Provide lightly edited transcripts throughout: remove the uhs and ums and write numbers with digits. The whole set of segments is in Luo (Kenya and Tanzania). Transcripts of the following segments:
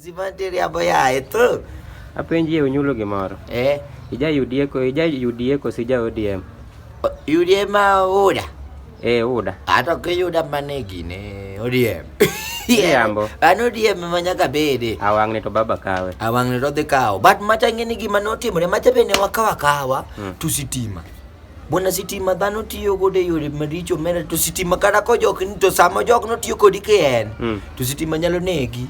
Maxi mantiere aboya itu. Apenji unyulo gimoro. Ija UDA si ja ODM. UDM uda. Uda. Ato ke yuda manegi ne ODM. Yambo. Ano ODM manyaka bede. Awang ni to baba kawe. Awang ni to de kawo. But macha ngeni gima notimore macha bene wakawa tu sitima. Bona sitima dhano tiyo gode yore maricho mera to sitima kada ko jok ni to samo jok no tiyo kodi ken. To sitima nyalo negi.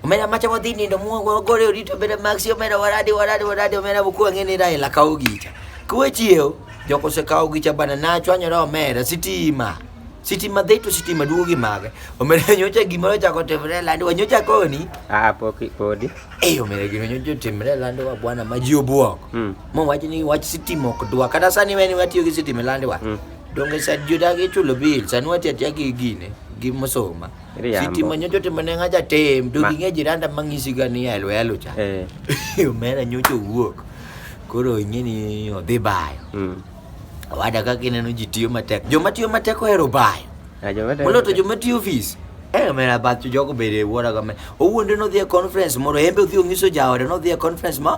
Omera macha modini ndo muo gore orito bere Maxi omera waradi omera buku ngeni rai la kawo gicha. Kuwe chiyo joko se kawo gicha bana na chwanyo ro omera sitima dheto sitima duogi mage. Omera nyocha gimoro chako temre landi wanyocha koni. Podi. Omera gino nyocha temre landi wa bwana maji obuok. Mo wachi ni wach sitima ok dwa kata sani weni watiyo gi sitima landi wa. Donge sa juda gi chulo bill sani wati atia gi gine gimosoma. Sitima nyocha temne ngaja tem dogi nge jiranda mangisi gani elo cha. Omera nyocha wuok. Koro ingeni odhi bayo. Wada kaka ineno ji tiyo matek. Joma tiyo matek ohero bayo. Molo to joma tiyo ofis. Omera bath jogo bede wuora game. Owuonde no dhi e conference moro embe odhi onyiso jaode no dhi e conference ma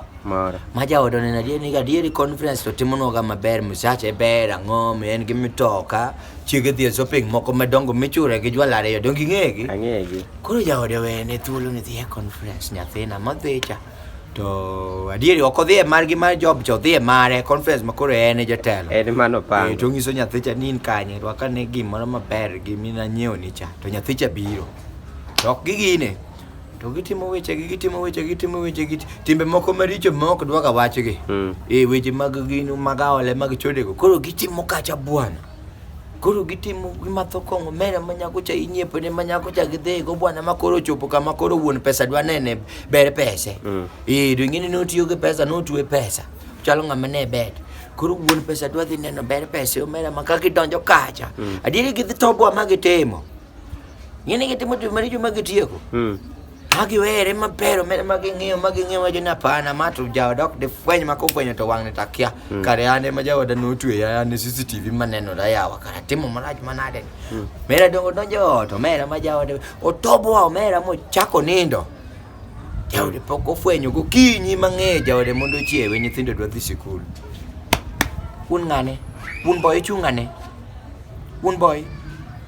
jaode oneno adieri conference to timonoga maber musache ber ang'o en gi mitoka chiege dhi e shopping moko madongo michure gi jwala ariyo dongi ng'egi. Ang'egi. Koro jaode wene thuolo ni dhi e conference nyathina madhicha. To adieri ok odhi e margi mar job cho dhi e mare conference makoro en e jatelo. En mano pango. To nyiso nyathicha ni in kanye to aka ne gimoro maber gimina nyiewo ni cha to nyathicha biro. To ok gigine. To gitimo weche timbe moko maricho moko dwa ka wachgi. Weche mag gino mag aole mag chodego. Koro gitimo kacha bwana. Koro gitimo gimatho kong'o mera manyako cha inyiepo ne manyako cha gidhe go bwana makoro chopo kama koro wuon pesa dwa nene ber pese. Do ingini no tiyo gi pesa no tuwe pesa. Chalo ng'ama ne bet. Koro wuon pesa dwa dhi neno ber pese omera makaki donjo kacha. Adieri gidhi tobwa magitimo. Ngini gitimo to maricho magitieko. Magi were maber omera maging'iyo wajo na pana mato jaodok de fweny makofwenyo to wang' ne takia. Kare ane ma jaoda notwe ya ane CCTV maneno da yawa kara timo marach manade. Mera donjo ot omera ma jaoda otobwa omera mochako nindo. Jaode pok ofwenyo gokinyi mang'e jaode mondo chiewe nyithindo dwa dhi sikul. Un ng'ane? Un boy chung'ane? Un boy?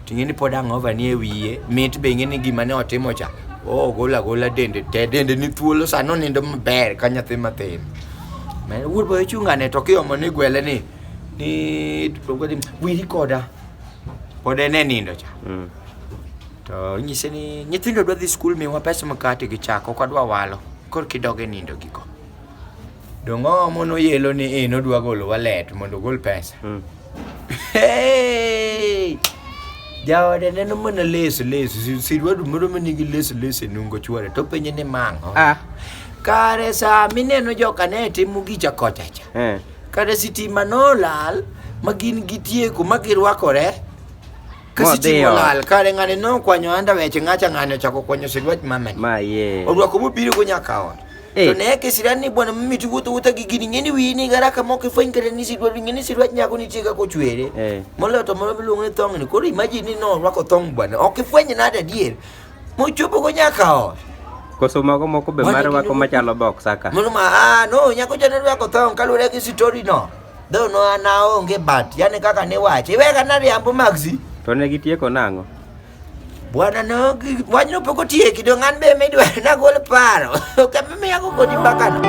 Ting'eni pod ang'ova ni e wiye mit be ing'eni gima ne otimo cha. Gola dende ni thuolo sano nindo maber ka nyathi mathin. Men wuod boy chung'ane to kiomo ni gwele ni wiri koda pod en e nindo cha. To nyise ni nyithindo dwa dhi skul miwa pesa makati gi chako ok adwa walo kor kidoge nindo giko. Dongo mono yelo ni nodwa golo wallet mondo gol pesa. Jaode neno mana leso sidwa dumoro manigi leso nungo chware to penye ne mango. Kare sa mineno joka ne timo gicha kocha cha. Kare sitima no lal magin gitieko magirwakore. Sitima lal kare ng'ane no kwanyo anda weche ng'acha ng'ane chako kwanyo sidwach mamen. Orwako mobiro go nyaka ot. To ne ke sirani bwana mimi tuwuotho gi gini ngeni wini garaka moko fweny kare ni sidwa ngeni sidwach nyako ni tiga ko chwere. Molo to moro biluongo ni thong ni koro imagine no rwako thong bwana ok fweny nada dier. Mochopo go nyaka ot. Koso moko be mar wako machalo box aka. Mono no nyako jana rwako thong kalure gi story no. Do no ana onge bat yani kaka ne wache wega na riambo Maxi. To ne gitieko nang'o? Bwana no wanyno poko tieki do ng'an be medwa na gol paro. Kama me yako kodi mbakano.